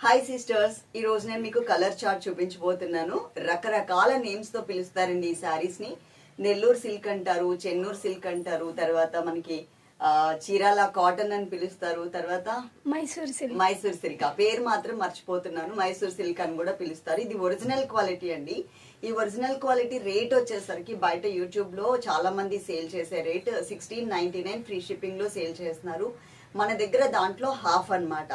Hi sisters, ఈ రోజు నేను మీకు కలర్ చార్ట్ చూపించబోతున్నాను. రకరకాల నేమ్స్ తో పిలుస్తారండి ఈ సారీస్ ని. నెల్లూరు సిల్క్ అంటారు, చెన్నూరు సిల్క్ అంటారు, తర్వాత మనకి చీరాల కాటన్ అని పిలుస్తారు, తర్వాత మైసూర్ సిల్క్. ఆ పేరు మాత్రం మర్చిపోతున్నాను. మైసూర్ సిల్క్ అని కూడా పిలుస్తారు. ఇది ఒరిజినల్ క్వాలిటీ అండి. ఈ ఒరిజినల్ క్వాలిటీ రేట్ వచ్చేసరికి బయట యూట్యూబ్ లో చాలా మంది సేల్ చేసే రేట్ 1699 ఫ్రీ షిప్పింగ్ లో సేల్ చేస్తున్నారు. మన దగ్గర దాంట్లో హాఫ్ అన్నమాట.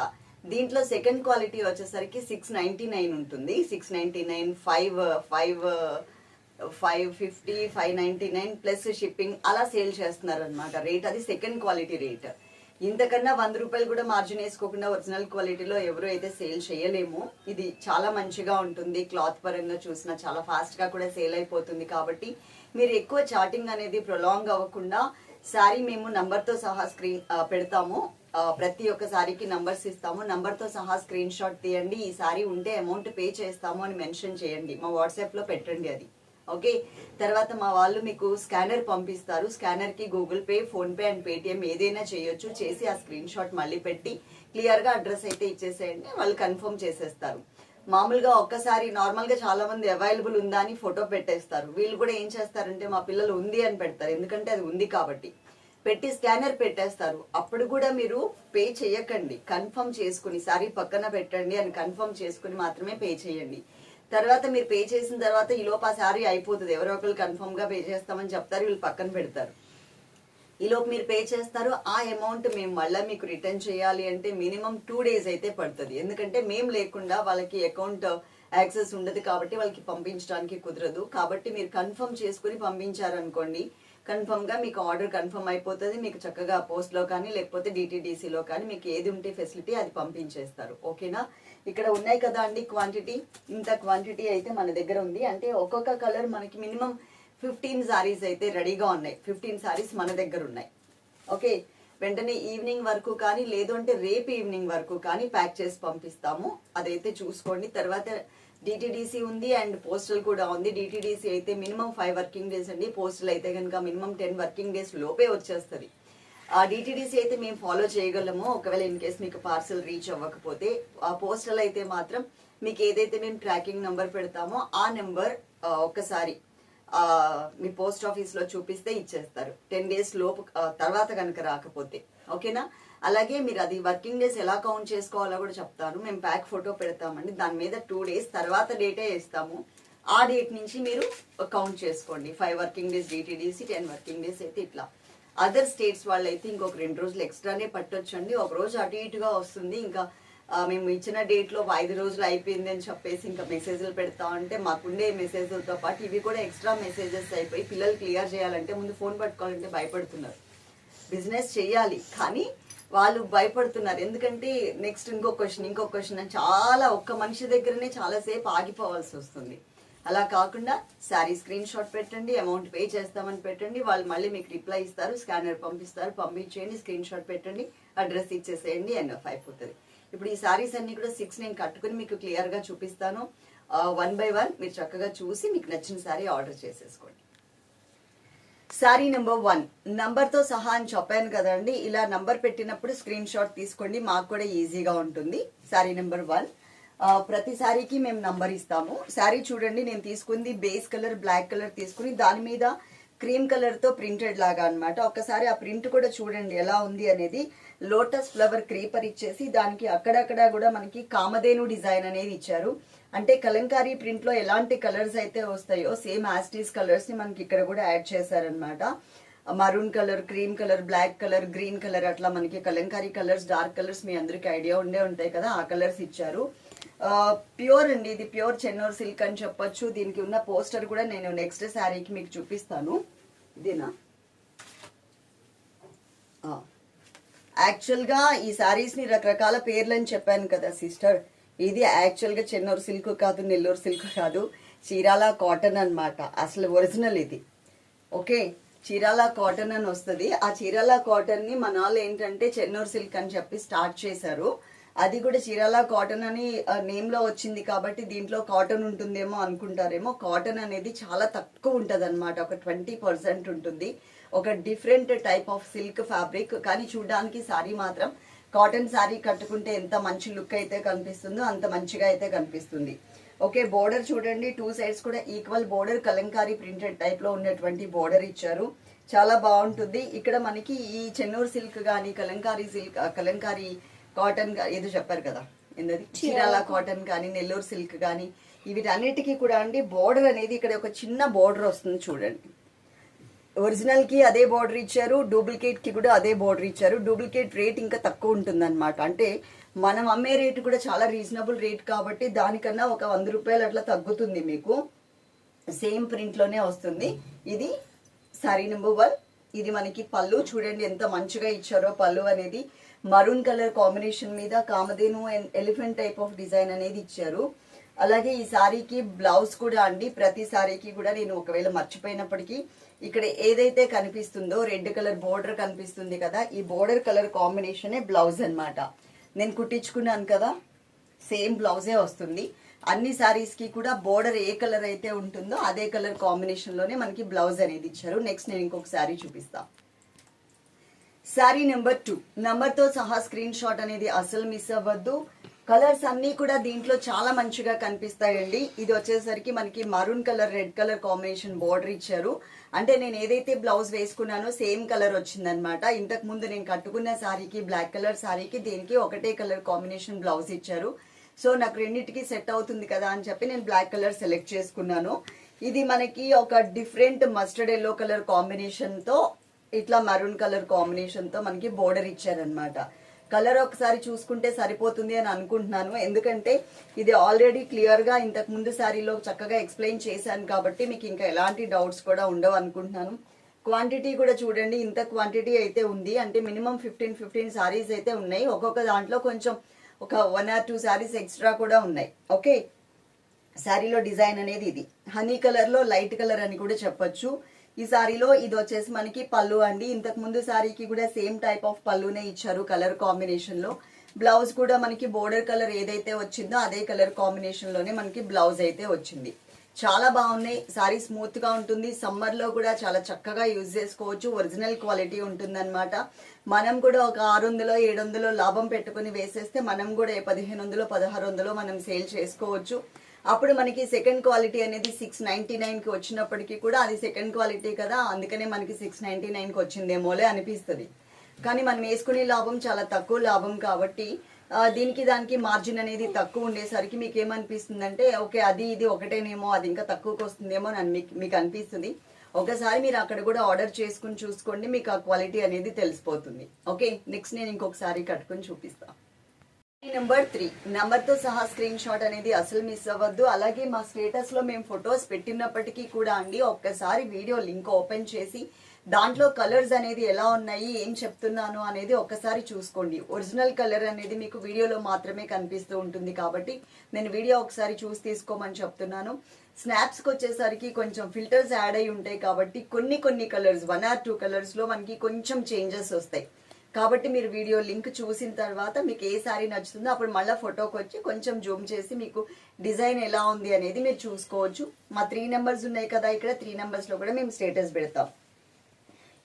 దీంట్లో సెకండ్ క్వాలిటీ వచ్చేసరికి 699 ఉంటుంది. 699, 550, 599 ప్లస్ షిప్పింగ్ అలా సేల్ చేస్తున్నారు అనమాట. రేట్ అది సెకండ్ క్వాలిటీ రేట్. ఇంతకన్నా 100 రూపాయలు కూడా మార్జిన్ వేసుకోకుండా ఒరిజినల్ క్వాలిటీలో ఎవరు అయితే సేల్ చేయలేము. ఇది చాలా మంచిగా ఉంటుంది. క్లాత్ పరంగా చూసినా చాలా ఫాస్ట్ గా కూడా సేల్ అయిపోతుంది. కాబట్టి మీరు ఎక్కువ చాటింగ్ అనేది ప్రొలాంగ్ అవ్వకుండా శారీ మేము నంబర్ తో సహా స్క్రీన్ పెడతాము. ప్రతి ఒక్క సారీకి నంబర్స్ ఇస్తాము. నంబర్ తో సహా స్క్రీన్ షాట్ తీయండి. ఈ సారీ ఉంటే అమౌంట్ పే చేస్తాము అని మెన్షన్ చేయండి. మా వాట్సాప్ లో పెట్టండి అది. ఓకే, తర్వాత మా వాళ్ళు మీకు స్కానర్ పంపిస్తారు. స్కానర్ కి Google pay, phone pay and Paytm ఏదైనా చేయొచ్చు. చేసి ఆ స్క్రీన్ షాట్ మళ్ళీ పెట్టి క్లియర్ గా అడ్రస్ అయితే ఇచ్చేసేయండి. వాళ్ళు కన్ఫర్మ్ చేసేస్తారు. మామూలుగా ఒక్కసారి నార్మల్ గా చాలా మంది అవైలబుల్ ఉందా అని ఫోటో పెట్టేస్తారు. వీళ్ళు కూడా ఏం చేస్తారంటే మా పిల్లలు ఉంది అని పెడతారు. ఎందుకంటే అది ఉంది కాబట్టి పెట్టి స్కానర్ పెట్టేస్తారు. అప్పుడు కూడా మీరు పే చేయకండి. కన్ఫర్మ్ చేసుకుని సారీ పక్కన పెట్టండి అని కన్ఫర్మ్ చేసుకుని మాత్రమే పే చేయండి. తర్వాత మీరు పే చేసిన తర్వాత ఈ లోపు ఆ సారీ అయిపోతుంది. ఎవరో ఒకరు కన్ఫర్మ్ గా పే చేస్తామని చెప్తారు, వీళ్ళు పక్కన పెడతారు. ఈలోపు మీరు పే చేస్తారు. ఆ అమౌంట్ మేము మళ్ళీ మీకు రిటర్న్ చేయాలి అంటే మినిమం 2 days అయితే పడుతుంది. ఎందుకంటే మేము లేకుండా వాళ్ళకి అకౌంట్ యాక్సెస్ ఉండదు కాబట్టి వాళ్ళకి పంపించడానికి కుదరదు. కాబట్టి మీరు కన్ఫర్మ్ చేసుకుని పంపించారనుకోండి, కన్ఫర్మ్ గా మీకు ఆర్డర్ కన్ఫర్మ్ అయిపోతుంది. మీకు చక్కగా పోస్ట్ లో కానీ లేకపోతే డిటిడిసిలో కానీ మీకు ఏది ఉంటే ఫెసిలిటీ అది పంపించేస్తారు. ఓకేనా? ఇక్కడ ఉన్నాయి కదా అండి క్వాంటిటీ. ఇంత క్వాంటిటీ అయితే మన దగ్గర ఉంది. అంటే ఒక్కొక్క కలర్ మనకి మినిమం 15 సారీస్ అయితే రెడీగా ఉన్నాయి. 15 సారీస్ మన దగ్గర ఉన్నాయి. ఓకే, వెంటనే ఈవినింగ్ వరకు కానీ లేదు అంటే రేపు ఈవినింగ్ వరకు కానీ ప్యాక్ చేసి పంపిస్తాము. అదైతే చూసుకోండి. తర్వాత డిటిడిసి ఉంది అండ్ పోస్టల్ కూడా ఉంది. డిటిడిసి అయితే మినిమం 5 వర్కింగ్ డేస్ అండి. పోస్టల్ అయితే కనుక మినిమం 10 వర్కింగ్ డేస్ లోపే వచ్చేస్తుంది. ఆ డిటిడిసి అయితే మేము ఫాలో చేయగలము. ఒకవేళ ఇన్ కేస్ మీకు పార్సల్ రీచ్ అవ్వకపోతే, ఆ పోస్టల్ అయితే మాత్రం మీకు ఏదైతే మేము ట్రాకింగ్ నెంబర్ పెడతామో ఆ నెంబర్ ఒక్కసారి మీ పోస్ట్ ఆఫీస్ లో చూపిస్తే ఇచ్చేస్తారు. 10 days లోపు తర్వాత కనుక రాకపోతే. ఓకేనా? అలాగే మీరు అది వర్కింగ్ డేస్ ఎలా కౌంట్ చేసుకోవాలో కూడా చెప్తాను. మేము ప్యాక్ ఫోటో పెడతామండి. దాని మీద 2 days తర్వాత డేటే ఇస్తాము. ఆ డేట్ నుంచి మీరు కౌంట్ చేసుకోండి. 5 working days DTDC, 10 working days అయితే ఇట్లా. అదర్ స్టేట్స్ వాళ్ళు అయితే ఇంకొక 2 రోజులు ఎక్స్ట్రానే పట్టొచ్చండి. ఒక రోజు అటు ఇటుగా వస్తుంది. ఇంకా మేము ఇచ్చిన డేట్ లో 5 రోజులు అయిపోయింది అని చెప్పేసి ఇంకా మెసేజ్లు పెడతా ఉంటే మాకుండే మెసేజ్లతో పాటు ఇవి కూడా ఎక్స్ట్రా మెసేజెస్ అయిపోయి పిల్లలు క్లియర్ చేయాలంటే ముందు ఫోన్ పట్టుకోవాలంటే భయపడుతున్నారు. బిజినెస్ చేయాలి కానీ వాళ్ళు భయపడుతున్నారు. ఎందుకంటే నెక్స్ట్ ఇంకో క్వశ్చన్ అని చాలా ఒక్క మనిషి దగ్గరనే చాలాసేపు ఆగిపోవాల్సి వస్తుంది. అలా కాకుండా శారీ స్క్రీన్ షాట్ పెట్టండి, అమౌంట్ పే చేస్తామని పెట్టండి. వాళ్ళు మళ్ళీ మీకు రిప్లై ఇస్తారు, స్కానర్ పంపిస్తారు, పంపించేయండి, స్క్రీన్ షాట్ పెట్టండి, అడ్రస్ ఇచ్చేసేయండి, ఎన్ఎఫ్ అయిపోతుంది. ఇప్పుడు ఈ శారీస్ అన్ని కూడా 6 నేను కట్టుకుని మీకు క్లియర్ గా చూపిస్తాను. 1 by 1 మీరు చక్కగా చూసి మీకు నచ్చిన శారీ ఆర్డర్ చేసేసుకోండి. శారీ నెంబర్ 1 నంబర్ తో సహా అని చెప్పాను కదండి. ఇలా నంబర్ పెట్టినప్పుడు స్క్రీన్ షాట్ తీసుకోండి, మాకు కూడా ఈజీగా ఉంటుంది. శారీ నెంబర్ 1 ప్రతి శారీకి మేము నంబర్ ఇస్తాము. శారీ చూడండి, నేను తీసుకుంది బేస్ కలర్ బ్లాక్ కలర్ తీసుకుని దాని మీద క్రీమ్ కలర్ తో ప్రింటెడ్ లాగా అన్నమాట. ఒకసారి ఆ ప్రింట్ కూడా చూడండి ఎలా ఉంది అనేది. లోటస్ ఫ్లవర్ క్రీపర్ ఇచ్చేసి దానికి అక్కడక్కడ కూడా మనకి కామధేను డిజైన్ అనేది ఇచ్చారు. అంటే కలంకారీ ప్రింట్ లో ఎలాంటి కలర్స్ అయితే వస్తాయో సేమ్ యాస్టీస్ కలర్స్ ని మనకి ఇక్కడ కూడా యాడ్ చేశారనమాట. Maroon colour, cream colour, black colour, green colour, అట్లా మనకి కలంకారీ కలర్స్, డార్క్ కలర్స్ మీ అందరికి ఐడియా ఉండే ఉంటాయి కదా, ఆ కలర్స్ ఇచ్చారు. ప్యూర్ అండి, ఇది ప్యూర్ చెన్నూరు సిల్క్ అని చెప్పొచ్చు. దీనికి ఉన్న పోస్టర్ కూడా నేను నెక్స్ట్ శారీకి మీకు చూపిస్తాను. ఇదేనా? యాక్చువల్ గా ఈ శారీస్ ని రకరకాల పేర్లు అని చెప్పాను కదా సిస్టర్. ఇది యాక్చువల్ గా చెన్నూరు సిల్క్ కాదు, నెల్లూరు సిల్క్ కాదు, చీరాల కాటన్ అన్నమాట. అసలు ఒరిజినల్ ఇది. ఓకే, చీరాల కాటన్ అని వస్తుంది. ఆ చీరాల కాటన్ ని మన వాళ్ళు ఏంటంటే చెన్నూరు సిల్క్ అని చెప్పి స్టార్ట్ చేశారు. అది కూడా చీరాల కాటన్ అని నేమ్ లో వచ్చింది కాబట్టి దీంట్లో కాటన్ ఉంటుందేమో అనుకుంటారేమో. కాటన్ అనేది చాలా తక్కువ ఉంటది అనమాట. ఒక 20% ఉంటుంది. ఒక different type of silk fabric. కానీ చూడడానికి సారీ మాత్రం కాటన్ శారీ కట్టుకుంటే ఎంత మంచి లుక్ అయితే కనిపిస్తుందో అంత మంచిగా అయితే కనిపిస్తుంది. ఓకే, బోర్డర్ చూడండి, 2 సైడ్స్ కూడా equal border, Kalamkari printed type లో ఉన్నటువంటి బోర్డర్ ఇచ్చారు. చాలా బాగుంటుంది. ఇక్కడ మనకి ఈ చెన్నూరు సిల్క్ కానీ కలంకారీ సిల్క్, కలంకారీ కాటన్ ఏదో చెప్పారు కదా, ఏంటది చీరాల కాటన్ కానీ నెల్లూరు సిల్క్ కానీ వీటన్నిటికీ కూడా అండి బోర్డర్ అనేది ఇక్కడ ఒక చిన్న బోర్డర్ వస్తుంది చూడండి. ఒరిజినల్ కి అదే బోర్డర్ ఇచ్చారు, డూప్లికేట్ కి కూడా అదే బోర్డర్ ఇచ్చారు. డూప్లికేట్ రేట్ ఇంకా తక్కువ ఉంటుంది అనమాట. అంటే మనం అమ్మే రేటు కూడా చాలా రీజనబుల్ రేట్ కాబట్టి దానికన్నా ఒక 100 రూపాయలు అట్లా తగ్గుతుంది మీకు. సేమ్ ప్రింట్ లోనే వస్తుంది. ఇది సారీ నెంబర్ 1. ఇది మనకి పళ్ళు చూడండి ఎంత మంచిగా ఇచ్చారో. పళ్ళు అనేది మరూన్ కలర్ కాంబినేషన్ మీద Kamadhenu and elephant type of design అనేది ఇచ్చారు. అలాగే ఈ సారీకి బ్లౌజ్ కూడా అండి, ప్రతి సారీకి కూడా నేను ఒకవేళ మర్చిపోయినప్పటికీ ఇక్కడ ఏదైతే కనిపిస్తుందో రెడ్ కలర్ బోర్డర్ కనిపిస్తుంది కదా, ఈ బోర్డర్ కలర్ కాంబినేషనే బ్లౌజ్ అన్నమాట. నేను కుట్టించుకున్నాను కదా, సేమ్ బ్లౌజే వస్తుంది. అన్ని సారీస్ కి కూడా బోర్డర్ ఏ కలర్ అయితే ఉంటుందో అదే కలర్ కాంబినేషన్ లోనే మనకి బ్లౌజ్ అనేది ఇచ్చారు. నెక్స్ట్ నేను ఇంకొక సారీ చూపిస్తా. సారీ నెంబర్ 2 నంబర్ తో సహా స్క్రీన్ షాట్ అనేది అసలు మిస్ అవ్వద్దు. కలర్స్ అన్ని కూడా దీంట్లో చాలా మంచిగా కనిపిస్తాయండి. ఇది వచ్చేసరికి మనకి maroon colour red colour combination border ఇచ్చారు. అంటే నేను ఏదైతే బ్లౌజ్ వేసుకున్నానో సేమ్ కలర్ వచ్చిందనమాట. ఇంతకు ముందు నేను కట్టుకున్న సారీకి బ్లాక్ కలర్ సారీకి దీనికి ఒకటే కలర్ కాంబినేషన్ బ్లౌజ్ ఇచ్చారు. సో నాకు రెండింటికి సెట్ అవుతుంది కదా అని చెప్పి నేను బ్లాక్ కలర్ సెలెక్ట్ చేసుకున్నాను. ఇది మనకి ఒక different mustard yellow colour combination తో ఇట్లా మరూన్ కలర్ కాంబినేషన్ తో మనకి బోర్డర్ ఇచ్చారనమాట. కలర్ ఒకసారి చూసుకుంటే సరిపోతుంది అని అనుకుంటున్నాను. ఎందుకంటే ఇది ఆల్రెడీ క్లియర్ గా ఇంతకు ముందు శారీలో చక్కగా ఎక్స్ప్లెయిన్ చేశాను కాబట్టి మీకు ఇంకా ఎలాంటి డౌట్స్ కూడా ఉండవు అనుకుంటున్నాను. క్వాంటిటీ కూడా చూడండి, ఇంత క్వాంటిటీ అయితే ఉంది. అంటే మినిమం 15 సారీస్ అయితే ఉన్నాయి. ఒక్కొక్క దాంట్లో కొంచెం ఒక 1 or 2 సారీస్ ఎక్స్ట్రా కూడా ఉన్నాయి. ఓకే, శారీలో డిజైన్ అనేది ఇది హనీ కలర్ లో లైట్ కలర్ అని కూడా చెప్పొచ్చు. ఈ సారీలో ఇది వచ్చేసి మనకి పళ్ళు అండి. ఇంతకు ముందు సారీకి కూడా సేమ్ టైప్ ఆఫ్ పళ్ళునే ఇచ్చారు కలర్ కాంబినేషన్ లో. బ్లౌజ్ కూడా మనకి బోర్డర్ కలర్ ఏదైతే వచ్చిందో అదే కలర్ కాంబినేషన్ లోనే మనకి బ్లౌజ్ అయితే వచ్చింది. చాలా బాగున్నాయి. సారీ స్మూత్ గా ఉంటుంది. సమ్మర్ లో కూడా చాలా చక్కగా యూజ్ చేసుకోవచ్చు. ఒరిజినల్ క్వాలిటీ ఉంటుందన్నమాట. మనం కూడా ఒక 600 700 లాభం పెట్టుకుని వేసేస్తే మనం కూడా 1500 1600 మనం సేల్ చేసుకోవచ్చు. అప్పుడు మనకి సెకండ్ క్వాలిటీ అనేది 699 కి వచ్చినప్పటికీ కూడా అది సెకండ్ క్వాలిటీ కదా, అందుకనే మనకి 699 కి వచ్చిందేమోలే అనిపిస్తుంది. కానీ మనం వేసుకునే లాభం చాలా తక్కువ లాభం కాబట్టి దీనికి దానికి మార్జిన్ అనేది తక్కువ ఉండేసరికి మీకు ఏమనిపిస్తుంది అంటే ఓకే అది ఇది ఒకటేనేమో, అది ఇంకా తక్కువకి వస్తుందేమో అని మీకు అనిపిస్తుంది. ఒకసారి మీరు అక్కడ కూడా ఆర్డర్ చేసుకుని చూసుకోండి, మీకు ఆ క్వాలిటీ అనేది తెలిసిపోతుంది. ఓకే, నెక్స్ట్ నేను ఇంకొకసారి కట్టుకుని చూపిస్తాను. నెంబర్ 3 నంబర్ తో సహా స్క్రీన్ షాట్ అనేది అసలు మిస్ అవ్వద్దు. అలాగే మా స్టేటస్ లో మేము ఫొటోస్ పెట్టినప్పటికీ కూడా అండి ఒక్కసారి వీడియో లింక్ ఓపెన్ చేసి దాంట్లో కలర్స్ అనేది ఎలా ఉన్నాయి, ఏం చెప్తున్నాను అనేది ఒక్కసారి చూసుకోండి. ఒరిజినల్ కలర్ అనేది మీకు వీడియోలో మాత్రమే కనిపిస్తూ ఉంటుంది కాబట్టి నేను వీడియో ఒకసారి చూసి తీసుకోమని చెప్తున్నాను. స్నాప్స్ కి వచ్చేసరికి కొంచెం ఫిల్టర్స్ యాడ్ అయి ఉంటాయి కాబట్టి కొన్ని కలర్స్ 1 or 2 కలర్స్ లో మనకి కొంచెం చేంజెస్ వస్తాయి. కాబట్టి మీరు వీడియో లింక్ చూసిన తర్వాత మీకు ఏ సారీ నచ్చుతుందో అప్పుడు మళ్ళీ ఫోటోకి వచ్చి కొంచెం జూమ్ చేసి మీకు డిజైన్ ఎలా ఉంది అనేది మీరు చూసుకోవచ్చు. మా 3 నెంబర్స్ ఉన్నాయి కదా, ఇక్కడ 3 నెంబర్స్ లో కూడా మేము స్టేటస్ పెడతాం.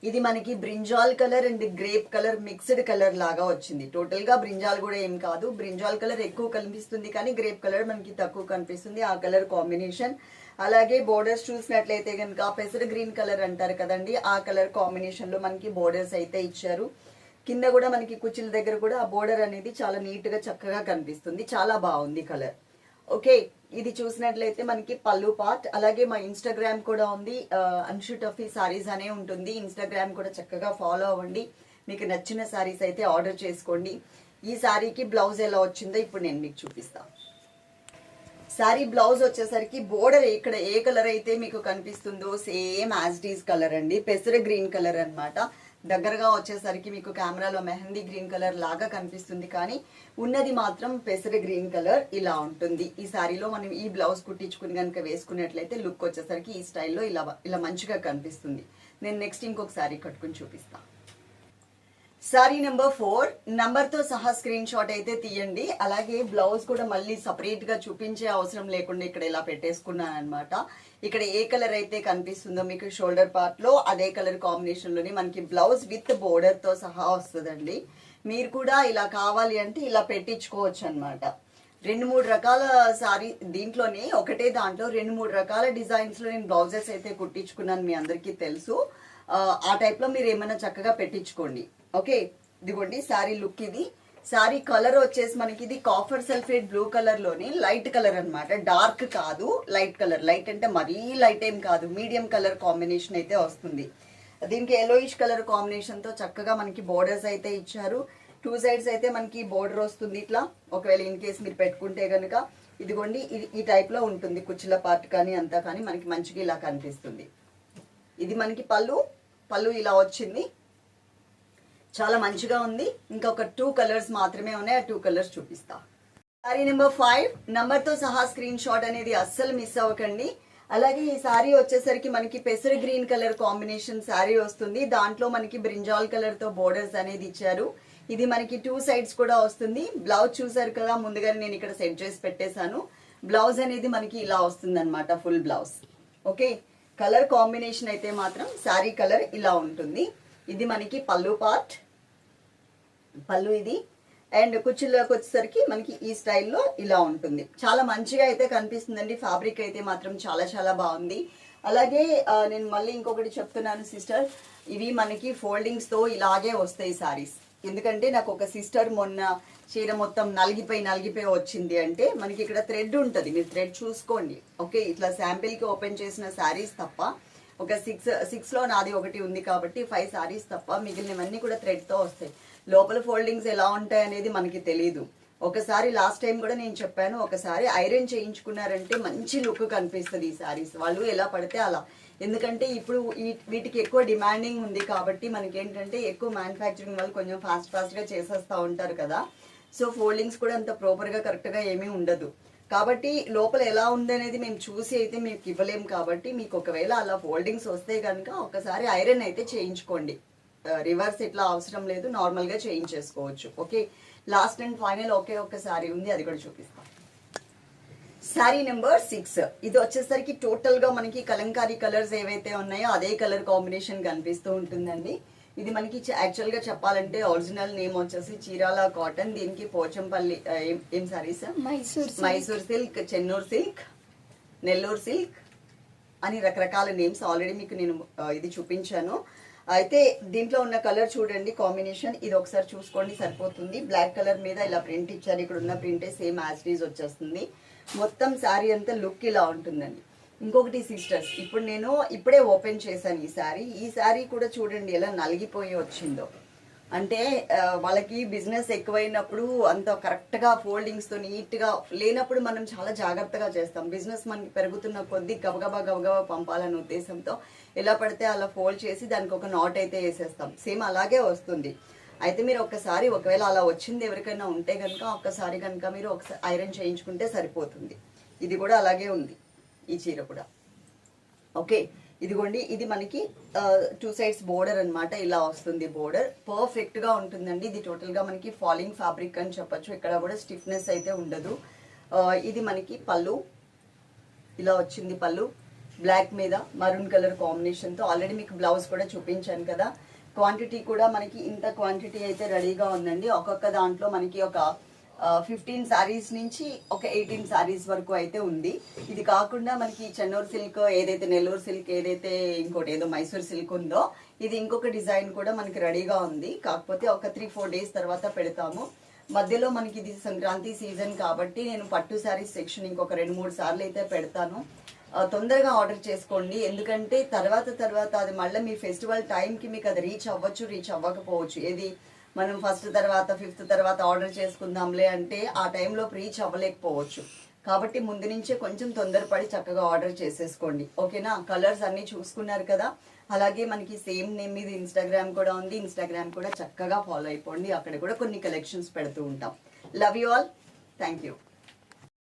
ఇది మనకి brinjal colour and grape colour mixed colour లాగా వచ్చింది. టోటల్ గా బ్రింజాల్ కూడా ఏం కాదు, బ్రింజాల్ కలర్ ఎక్కువ కనిపిస్తుంది కానీ గ్రేప్ కలర్ మనకి తక్కువ కనిపిస్తుంది. ఆ కలర్ కాంబినేషన్. అలాగే బోర్డర్స్ చూసినట్లయితే కనుక పెసర గ్రీన్ కలర్ అంటారు కదండి, ఆ కలర్ కాంబినేషన్ లో మనకి బోర్డర్స్ అయితే ఇచ్చారు. కింద కూడా మనకి కుచ్చిల దగ్గర కూడా ఆ బోర్డర్ అనేది చాలా నీట్ గా చక్కగా కనిపిస్తుంది. చాలా బాగుంది కలర్. ఓకే, ఇది చూసినట్లయితే మనకి పళ్ళు పార్ట్. అలాగే మా ఇన్స్టాగ్రామ్ కూడా ఉంది, అన్షు టఫీ సారీస్ అనే ఉంటుంది. ఇన్స్టాగ్రామ్ కూడా చక్కగా ఫాలో అవ్వండి. మీకు నచ్చిన సారీస్ అయితే ఆర్డర్ చేసుకోండి. ఈ సారీకి బ్లౌజ్ ఎలా వచ్చిందో ఇప్పుడు నేను మీకు చూపిస్తాను. సారీ బ్లౌజ్ వచ్చేసరికి బోర్డర్ ఇక్కడ ఏ కలర్ అయితే మీకు కనిపిస్తుందో same as it is colour అండి, పెసర గ్రీన్ కలర్ అన్నమాట. దగ్గరగా వచ్చేసరికి మీకు కెమెరాలో మెహందీ గ్రీన్ కలర్ లాగా కనిపిస్తుంది కానీ ఉన్నది మాత్రం పెసర గ్రీన్ కలర్ ఇలా ఉంటుంది. ఈ సారీలో మనం ఈ బ్లౌజ్ కుట్టించుకుని కనుక వేసుకున్నట్లయితే లుక్ వచ్చేసరికి ఈ స్టైల్లో ఇలా మంచిగా కనిపిస్తుంది. నేను నెక్స్ట్ ఇంకొక సారీ కట్టుకుని చూపిస్తాను. సారీ నెంబర్ 4 నంబర్ తో సహా స్క్రీన్ షాట్ అయితే తీయండి. అలాగే బ్లౌజ్ కూడా మళ్ళీ సపరేట్ గా చూపించే అవసరం లేకుండా ఇక్కడ ఇలా పెట్టేసుకున్నాను అనమాట. ఇక్కడ ఏ కలర్ అయితే కనిపిస్తుందో మీకు షోల్డర్ పార్ట్ లో అదే కలర్ కాంబినేషన్ లోనే మనకి బ్లౌజ్ విత్ బోర్డర్ తో సహా వస్తుందండి. మీరు కూడా ఇలా కావాలి అంటే ఇలా పెట్టించుకోవచ్చు అన్నమాట. 2-3 రకాల సారీ దీంట్లోనే ఒకటే దాంట్లో 2-3 రకాల డిజైన్స్ లో నేను బ్లౌజెస్ అయితే కుట్టించుకున్నాను, మీ అందరికీ తెలుసు. ఆ టైప్ లో మీరు ఏమైనా చక్కగా పెట్టించుకోండి. ఓకే, ఇదిగోండి సారీ లుక్. ఇది సారీ కలర్ వచ్చేసి మనకి ఇది కాపర్ సల్ఫేట్ బ్లూ కలర్ లోనే లైట్ కలర్ అన్నమాట. డార్క్ కాదు, లైట్ కలర్. లైట్ అంటే మరీ లైట్ ఏం కాదు, మీడియం కలర్ కాంబినేషన్ అయితే వస్తుంది. దీనికి ఎలోయిష్ కలర్ కాంబినేషన్ తో చక్కగా మనకి బోర్డర్స్ అయితే ఇచ్చారు. 2 సైడ్స్ అయితే మనకి బోర్డర్ వస్తుంది ఇట్లా. ఒకవేళ ఇన్ కేస్ మీరు పెట్టుకుంటే కనుక ఇదిగోండి ఈ టైప్ లో ఉంటుంది. కుచ్చుల పార్ట్ కానీ అంతా కానీ మనకి మంచిగా ఇలా కనిపిస్తుంది. ఇది మనకి పళ్ళు ఇలా వచ్చింది, చాలా మంచిగా ఉంది. ఇంకొక 2 కలర్స్ మాత్రమే ఉన్నాయి, ఆ 2 కలర్స్ చూపిస్తా. సారీ నెంబర్ 5 నంబర్ తో సహా స్క్రీన్ షాట్ అనేది అస్సలు మిస్ అవ్వకండి. అలాగే ఈ సారీ వచ్చేసరికి మనకి పెసర గ్రీన్ కలర్ కాంబినేషన్ సారీ వస్తుంది. దాంట్లో మనకి బ్రింజాల్ కలర్ తో బోర్డర్స్ అనేది ఇచ్చారు. ఇది మనకి 2 సైడ్స్ కూడా వస్తుంది. బ్లౌజ్ చూసారు కదా, ముందుగానే నేను ఇక్కడ సెట్ చేసి పెట్టేశాను. బ్లౌజ్ అనేది మనకి ఇలా వస్తుంది అనమాట, full blouse. Okay, colour combination అయితే మాత్రం శారీ కలర్ ఇలా ఉంటుంది. ఇది మనకి పళ్ళు పార్ట్, పళ్ళు ఇది. అండ్ కుచ్చుల్లోకి వచ్చేసరికి మనకి ఈ స్టైల్లో ఇలా ఉంటుంది. చాలా మంచిగా అయితే కనిపిస్తుందండి. ఫ్యాబ్రిక్ అయితే మాత్రం చాలా చాలా బాగుంది. అలాగే నేను మళ్ళీ ఇంకొకటి చెప్తున్నాను సిస్టర్, ఇవి మనకి ఫోల్డింగ్స్ తో ఇలాగే వస్తాయి సారీస్. ఎందుకంటే నాకు ఒక సిస్టర్ మొన్న చీర మొత్తం నలిగిపోయి వచ్చింది అంటే మనకి ఇక్కడ థ్రెడ్ ఉంటుంది, మీరు థ్రెడ్ చూసుకోండి. ఓకే, ఇట్లా శాంపిల్ కి ఓపెన్ చేసిన శారీస్ తప్ప ఒక 6 లో నాది ఒకటి ఉంది కాబట్టి 5 శారీస్ తప్ప మిగిలినవన్నీ కూడా థ్రెడ్ తో వస్తాయి. లోపల ఫోల్డింగ్స్ ఎలా ఉంటాయి అనేది మనకి తెలియదు. ఒకసారి లాస్ట్ టైం కూడా నేను చెప్పాను, ఒకసారి ఐరన్ చేయించుకున్నారంటే మంచి లుక్ కనిపిస్తుంది ఈ శారీస్. వాళ్ళు ఎలా పడితే అలా, ఎందుకంటే ఇప్పుడు వీటికి ఎక్కువ డిమాండింగ్ ఉంది కాబట్టి మనకి ఏంటంటే ఎక్కువ మ్యానుఫ్యాక్చరింగ్ వాళ్ళు కొంచెం ఫాస్ట్ గా చేసేస్తూ ఉంటారు కదా. సో ఫోల్డింగ్స్ కూడా అంత ప్రాపర్ గా కరెక్ట్ గా ఏమీ ఉండదు. కాబట్టి లోపల ఎలా ఉందనేది మేము చూసి అయితే మీకు ఇవ్వలేం. కాబట్టి మీకు ఒకవేళ అలా ఫోల్డింగ్స్ వస్తే కనుక ఒకసారి ఐరన్ అయితే చేయించుకోండి. రివర్స్ ఇట్లా అవసరం లేదు, నార్మల్ గా చేయించేసుకోవచ్చు. ఓకే, లాస్ట్ అండ్ ఫైనల్ ఒక్క సారీ ఉంది, అది కూడా చూపిస్తాం. సారీ నెంబర్ 6 ఇది వచ్చేసరికి టోటల్ గా మనకి కలంకారీ కలర్స్ ఏవైతే ఉన్నాయో అదే కలర్ కాంబినేషన్ కనిపిస్తూ ఉంటుందండి. ఇది మనకి యాక్చువల్ గా చెప్పాలంటే ఒరిజినల్ నేమ్ వచ్చేసి చీరాల కాటన్. దీనికి పోచంపల్లి ఏం saris, Mysore silk, Chennur silk, Nellore silk అని రకరకాల నేమ్స్ ఆల్రెడీ మీకు నేను ఇది చూపించాను. అయితే దీంట్లో ఉన్న కలర్ చూడండి కాంబినేషన్, ఇది ఒకసారి చూసుకోండి సరిపోతుంది. బ్లాక్ కలర్ మీద ఇలా ప్రింట్ ఇచ్చారు, ఇక్కడ ఉన్న ప్రింటే సేమ్ యాజ్ ఇట్ ఈజ్ వచ్చేస్తుంది. మొత్తం శారీ అంతా లుక్ ఇలా ఉంటుందండి. ఇంకొకటి సిస్టర్స్, ఇప్పుడు నేను ఇప్పుడే ఓపెన్ చేశాను ఈ శారీ కూడా చూడండి ఎలా నలిగిపోయి వచ్చిందో. అంటే వాళ్ళకి బిజినెస్ ఎక్కువైనప్పుడు అంత కరెక్ట్ గా ఫోల్డింగ్స్ తో నీట్ గా లేనప్పుడు మనం చాలా జాగ్రత్తగా చేస్తాం. బిజినెస్ మనకి పెరుగుతున్న కొద్దీ గబగబా పంపాలనే ఉద్దేశంతో ఎలా పడితే అలా ఫోల్డ్ చేసి దానికి ఒక నాట్ అయితే వేసేస్తాం. సేమ్ అలాగే వస్తుంది. అయితే మీరు ఒక్కసారి ఒకవేళ అలా వచ్చింది ఎవరికైనా ఉంటే కనుక ఒక్కసారి కనుక మీరు ఒకసారి ఐరన్ చేయించుకుంటే సరిపోతుంది. ఇది కూడా అలాగే ఉంది, ఈ చీర కూడా. ఓకే, ఇదిగోండి, ఇది మనకి 2 సైడ్స్ బోర్డర్ అన్నమాట. ఇలా వస్తుంది బోర్డర్, పర్ఫెక్ట్ గా ఉంటుందండి. ఇది టోటల్ గా మనకి ఫాలింగ్ ఫ్యాబ్రిక్ అని చెప్పొచ్చు, ఇక్కడ కూడా స్టిఫ్నెస్ అయితే ఉండదు. ఇది మనకి పళ్ళు ఇలా వచ్చింది. పళ్ళు బ్లాక్ మీద మరూన్ కలర్ కాంబినేషన్ తో. ఆల్రెడీ మీకు బ్లౌజ్ కూడా చూపించాను కదా. క్వాంటిటీ కూడా మనకి ఇంత క్వాంటిటీ అయితే రెడీగా ఉందండి. ఒక్కొక్క దాంట్లో మనకి ఒక 15 సారీస్ నుంచి ఒక 18 సారీస్ వరకు అయితే ఉంది. ఇది కాకుండా మనకి చెన్నూరు సిల్క్ ఏదైతే, నెల్లూరు సిల్క్ ఏదైతే, ఇంకోటి ఏదో మైసూర్ సిల్క్ ఉందో, ఇది ఇంకొక డిజైన్ కూడా మనకి రెడీగా ఉంది. కాకపోతే ఒక 3-4 డేస్ తర్వాత పెడతాము. మధ్యలో మనకి ఇది సంక్రాంతి సీజన్ కాబట్టి నేను పట్టు శారీస్ సెక్షన్ ఇంకొక 2-3 సార్లు అయితే పెడతాను. తొందరగా ఆర్డర్ చేసుకోండి, ఎందుకంటే తర్వాత అది మళ్ళీ మీ ఫెస్టివల్ టైంకి మీకు అది రీచ్ అవ్వచ్చు, రీచ్ అవ్వకపోవచ్చు. ఏది మనం ఫస్ట్ తర్వాత 5th తర్వాత ఆర్డర్ చేసుకుందాంలే అంటే ఆ టైంలో రీచ్ అవ్వలేకపోవచ్చు. కాబట్టి ముందు నుంచే కొంచెం తొందరపడి చక్కగా ఆర్డర్ చేసేసుకోండి. ఓకేనా, కలర్స్ అన్ని చూసుకున్నారు కదా. అలాగే మనకి సేమ్ నేమ్ మీద ఇన్స్టాగ్రామ్ కూడా ఉంది, ఇన్స్టాగ్రామ్ కూడా చక్కగా ఫాలో అయిపోండి. అక్కడ కూడా కొన్ని కలెక్షన్స్ పెడుతూ ఉంటాం. Love you all, thank you.